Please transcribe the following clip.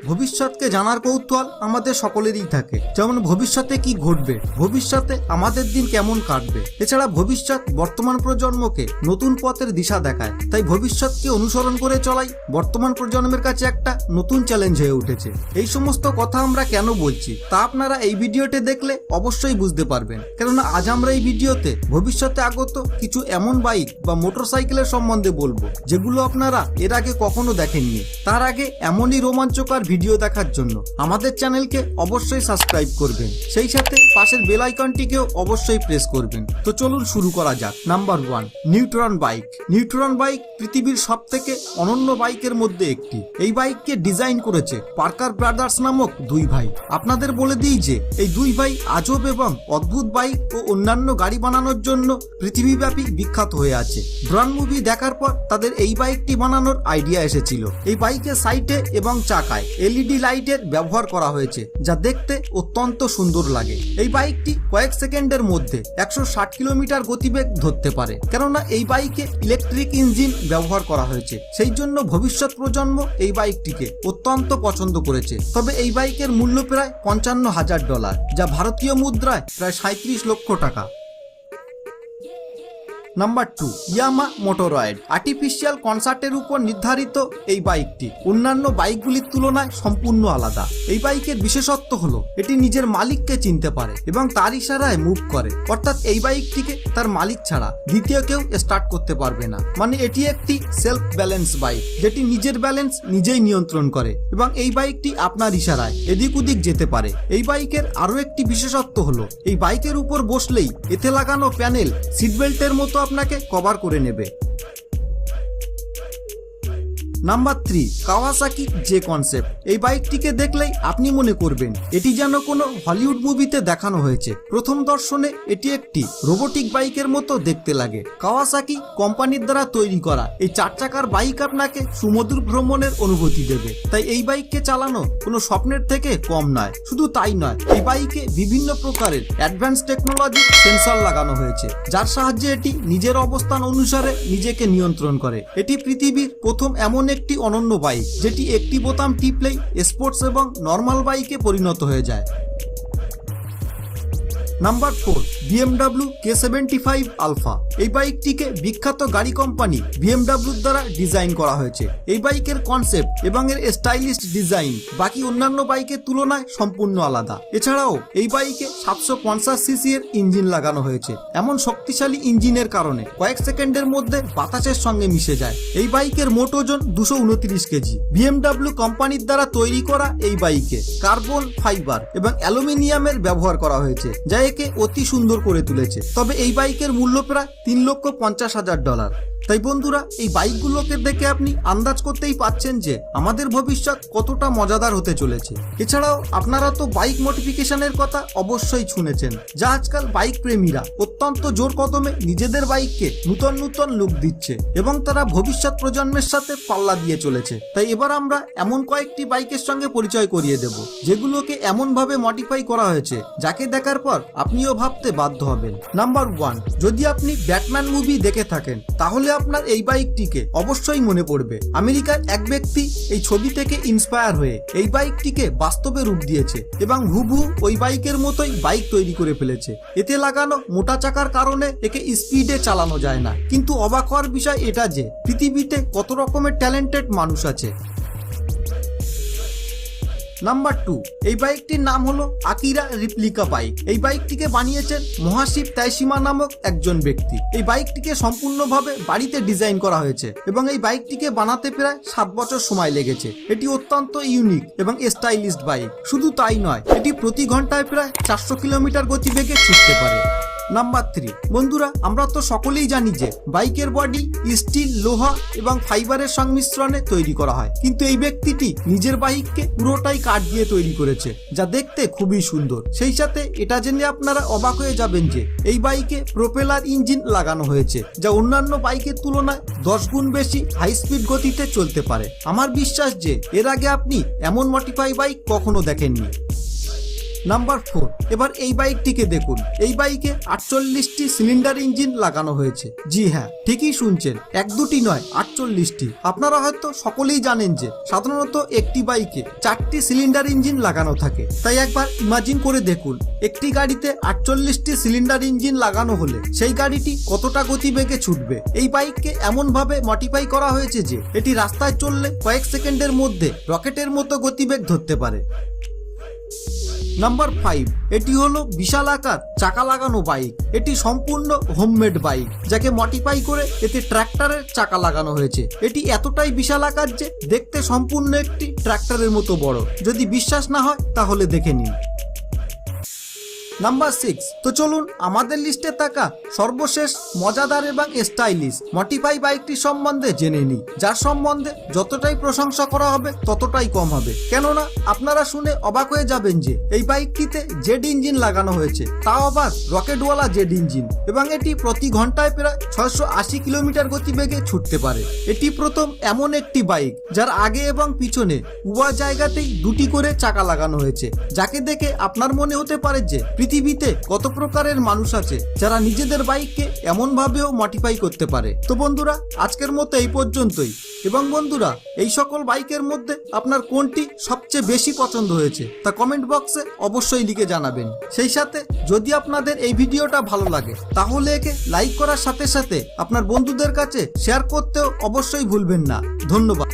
ভবিষ্যৎকে জানার কৌতূহল আমাদের সকলেরই থাকে। যেমন ভবিষ্যতে কি ঘটবে, ভবিষ্যতে আমাদের দিন কেমন কাটবে। এছাড়া ভবিষ্যৎ বর্তমান প্রজন্মকে নতুন পথের দিশা দেখায়। তাই ভবিষ্যৎকে অনুসরণ করে চলাই বর্তমান প্রজন্মের কাছে একটা নতুন চ্যালেঞ্জ হয়ে উঠেছে। এই সমস্ত কথা আমরা কেন বলছি তা আপনারা এই ভিডিওটি দেখলে অবশ্যই বুঝতে পারবেন। কেননা আজ আমরা এই ভিডিওতে ভবিষ্যতে আগত কিছু এমন বাইক বা মোটরসাইকেলের সম্বন্ধে বলবো যেগুলো আপনারা এর আগে কখনো দেখেননি। তার আগে এমনই রোমাঞ্চকর ভিডিও দেখার জন্য আমাদের চ্যানেলকে অবশ্যই সাবস্ক্রাইব করবেন, সেই সাথে পাশের বেল আইকনটিকেও অবশ্যই প্রেস করবেন। তো চলুন শুরু করা যাক। Number 1, neutron bike. Neutron bike পৃথিবীর সবথেকে অনন্য বাইকের মধ্যে একটি। এই বাইককে ডিজাইন করেছে পার্কার ব্রাদার্স নামক দুই ভাই। আপনাদের বলে দিই যে এই দুই ভাই আজব এবং অদ্ভুত বাইক ও অন্যান্য গাড়ি বানানোর জন্য পৃথিবীব্যাপী বিখ্যাত হয়ে আছে। ব্রন মুভি দেখার পর তাদের এই বাইকটি বানানোর আইডিয়া এসেছিল। এই বাইকের সাইডে এবং চাকায় এলইডি লাইটের ব্যবহার করা হয়েছে, যা দেখতে অত্যন্ত সুন্দর লাগে। এই বাইকটি কয়েক সেকেন্ডের মধ্যে 160 কিলোমিটার গতিবেগ ধরতে পারে। কেননা এই বাইকে ইলেকট্রিক ইঞ্জিন ব্যবহার করা হয়েছে, সেই জন্য ভবিষ্যৎ প্রজন্ম এই বাইকটিকে অত্যন্ত পছন্দ করেছে। তবে এই বাইকের মূল্য প্রায় $55,000, যা ভারতীয় মুদ্রায় প্রায় 37 লক্ষ টাকা। নাম্বার 2, ইয়ামা মোটরয়েড। আর্টিফিশিয়াল কনসার্টের উপর নির্ধারিত এই বাইকটি অন্যান্য বাইকগুলির তুলনায় সম্পূর্ণ আলাদা। এই বাইকের বিশেষত্ব হলো এটি নিজের মালিককে চিনতে পারে এবং তার ইশারায় মুভ করে। অর্থাৎ এই বাইকটিকে তার মালিক ছাড়া দ্বিতীয় কেউ স্টার্ট করতে পারবে না। মানে এটি একটি সেলফ ব্যালেন্স বাইক, যেটি নিজের ব্যালেন্স নিজেই নিয়ন্ত্রণ করে এবং এই বাইকটি আপনার ইশারায় এদিক ওদিক যেতে পারে। এই বাইকের আরো একটি বিশেষত্ব হলো এই বাইকের উপর বসলেই এতে লাগানো প্যানেল সিট বেল্টের মতো আপনাকে কভার করে নেবে। Number 3, Kawasaki J concept. এই বাইকটিকে দেখলেই আপনি মনে করবেন এটি যেন কোনো হলিউড মুভিতে দেখানো হয়েছে। প্রথম দর্শনে এটি একটি রোবোটিক বাইকের মতো দেখতে লাগে। কাওয়াসাকি কোম্পানির দ্বারা তৈরি করা এই 4 চাকার বাইক আপনাকে সুমধুর ভ্রমণের অনুভূতি দেবে। তাই এই বাইককে চালানো কোনো স্বপ্নের থেকে কম নয়। শুধু তাই নয়, এই বাইকে বিভিন্ন প্রকারের অ্যাডভান্স টেকনোলজি সেন্সর লাগানো হয়েছে, যার সাহায্যে এটি নিজের অবস্থান অনুসারে নিজেকে নিয়ন্ত্রণ করে। এটি পৃথিবীর প্রথম এমন একটি অনন্য বাইক যেটি একটি বোতাম টিপলেই স্পোর্টস এবং নরমাল বাইকে পরিণত হয়ে যায়। Number 4, BMW K75 alpha. এই বাইকটিকে বিখ্যাত গাড়ি কোম্পানি BMW দ্বারা ডিজাইন করা হয়েছে। এই বাইকের কনসেপ্ট এবং এর স্টাইলিশ ডিজাইন বাকি অন্যান্য বাইকের তুলনায় সম্পূর্ণ আলাদা। এছাড়াও এই বাইকে 750 সিসি এর ইঞ্জিন লাগানো হয়েছে। এমন শক্তিশালী ইঞ্জিনের কারণে কয়েক সেকেন্ডের মধ্যে বাতাসের সঙ্গে মিশে যায়। এই বাইকের মোট ওজন 229 কেজি। BMW কোম্পানির দ্বারা তৈরি করা এই বাইকে কার্বন ফাইবার এবং অ্যালুমিনিয়ামের ব্যবহার করা হয়েছে, যা একে অতি সুন্দর করে তুলেছে। তবে এই বাইকের মূল্য প্রায় $3,50,000। তাই বন্ধুরা, এই বাইকগুলোকে দেখে আপনি আন্দাজ করতেই পাচ্ছেন যে আমাদের ভবিষ্যৎ কতটা মজাদার হতে চলেছে। এছাড়াও আপনারা তো বাইক মডিফিকেশনের কথা অবশ্যই শুনেছেন, যা আজকাল বাইক প্রেমীরা অত্যন্ত জোর কদমে নিজেদের বাইককে নূতন নূতন লুক দিচ্ছে এবং তারা ভবিষ্যৎ প্রজন্মের সাথে পাল্লা দিয়ে চলেছে। তাই এবার আমরা এমন কয়েকটি বাইকের সঙ্গে পরিচয় করিয়ে দেব যেগুলোকে এমন ভাবে মডিফাই করা হয়েছে যাকে দেখার পর আপনিও ভাবতে বাধ্য হবেন। নাম্বার 1, যদি আপনি ব্যাটম্যান মুভি দেখে থাকেন তাহলে আপনার এই বাইকটিকে অবশ্যই মনে পড়বে। আমেরিকার এক ব্যক্তি এই ছবি থেকে ইন্সপায়ার হয়ে এই বাইকটিকে বাস্তবে রূপ দিয়েছে এবং হুবহু ওই বাইকের মতোই বাইক তৈরি করে ফেলেছে। এতে লাগানো মোটা চাকার কারণে একে স্পিডে চালানো যায় না। কিন্তু অবাক হওয়ার বিষয় এটা যে পৃথিবীতে কত রকমের ট্যালেন্টেড মানুষ আছে। নাম্বার 2, এই বাইকটির নাম হলো আকিরা রিপ্লিকা বাইক। এই বাইকটিকে বানিয়েছেন মহাশিব তাইশিমা নামক একজন ব্যক্তি। এই বাইকটিকে সম্পূর্ণভাবে বাড়িতে ডিজাইন করা হয়েছে এবং এই বাইকটিকে বানাতে প্রায় 7 বছর সময় লেগেছে। এটি অত্যন্ত ইউনিক এবং স্টাইলিশ বাইক। শুধু তাই নয়, এটি প্রতি ঘন্টায় প্রায় 400 কিলোমিটার গতিবেগে ছুটতে পারে। নাম্বার 3, বন্ধুরা, আমরা তো সকলেই জানি যে বাইকের বডি স্টিল, লোহা এবং ফাইবারের সংমিশ্রণে তৈরি করা হয়, কিন্তু এই ব্যক্তিটি নিজের বাইককে পুরোটাই কাঠ দিয়ে তৈরি করেছে, যা দেখতে খুবই সুন্দর। সেই সাথে এটা জেনে আপনারা অবাক হয়ে যাবেন যে এই বাইকে প্রোপেলার ইঞ্জিন লাগানো হয়েছে, যা অন্যান্য বাইকের তুলনায় 10 গুণ বেশি হাই স্পিড গতিতে চলতে পারে। আমার বিশ্বাস যে এর আগে আপনি এমন মডিফাই বাইক কখনো দেখেননি। নাম্বার 4, এবার এই বাইকটিকে দেখুন। এই বাইকে 48টি সিলিন্ডার ইঞ্জিন লাগানো হয়েছে। জি হ্যাঁ, ঠিকই শুনছেন, 1-2টি নয়, 48টি। আপনারা হয়তো সকলেই জানেন যে সাধারণত একটি বাইকে 4টি সিলিন্ডার ইঞ্জিন লাগানো থাকে। তাই একবার ইমাজিন করে দেখুন, একটি গাড়িতে 48টি সিলিন্ডার ইঞ্জিন লাগানো হলে সেই গাড়িটি কতটা গতিবেগে ছুটবে। এই বাইককে এমন ভাবে মডিফাই করা হয়েছে যে এটি রাস্তায় চললে কয়েক সেকেন্ডের মধ্যে রকেটের মতো গতিবেগ ধরতে পারে। নাম্বার 5, এটি হলো বিশাল আকার চাকা লাগানো বাইক। এটি সম্পূর্ণ হোমমেড বাইক, যাকে মডিফাই করে এতে ট্র্যাক্টরের চাকা লাগানো হয়েছে। এটি এতটাই বিশাল আকার যে দেখতে সম্পূর্ণ একটি ট্র্যাক্টরের মতো বড়। যদি বিশ্বাস না হয় তাহলে দেখে নিন। নাম্বার 6, তো চলুন আমাদের লিস্টে থাকা সর্বশেষ মজাদার এবং স্টাইলিশ মডিফাই বাইকটি সম্বন্ধে জেনে নিই, যার সম্বন্ধে যতটাই প্রশংসা করা হবে ততটাই কম হবে। কেননা আপনারা শুনে অবাক হয়ে যাবেন যে এই বাইকটিতে জেড ইঞ্জিন লাগানো হয়েছে, তাও আবার রকেটওয়ালা জেড ইঞ্জিন, এবং এটি প্রতি ঘন্টায় প্রায় 680 কিলোমিটার গতিবেগে ছুটতে পারে। এটি প্রথম এমন একটি বাইক যার আগে এবং পিছনে উভয় জায়গাতেই 2টি করে চাকা লাগানো হয়েছে, যাকে দেখে আপনার মনে হতে পারে যে পৃথিবীতে কত প্রকারের মানুষ আছে যারা নিজেদের বাইককে এমন ভাবেও মডিফাই করতে পারে। তো বন্ধুরা, আজকের মতো এই পর্যন্তই। এবং বন্ধুরা, এই সকল বাইকের মধ্যে আপনার কোনটি সবচেয়ে বেশি পছন্দ হয়েছে তা কমেন্ট বক্সে অবশ্যই লিখে জানাবেন। সেই সাথে যদি আপনাদের এই ভিডিওটা ভালো লাগে তাহলে একে লাইক করার সাথে সাথে আপনার বন্ধুদের কাছে শেয়ার করতেও অবশ্যই ভুলবেন না। ধন্যবাদ।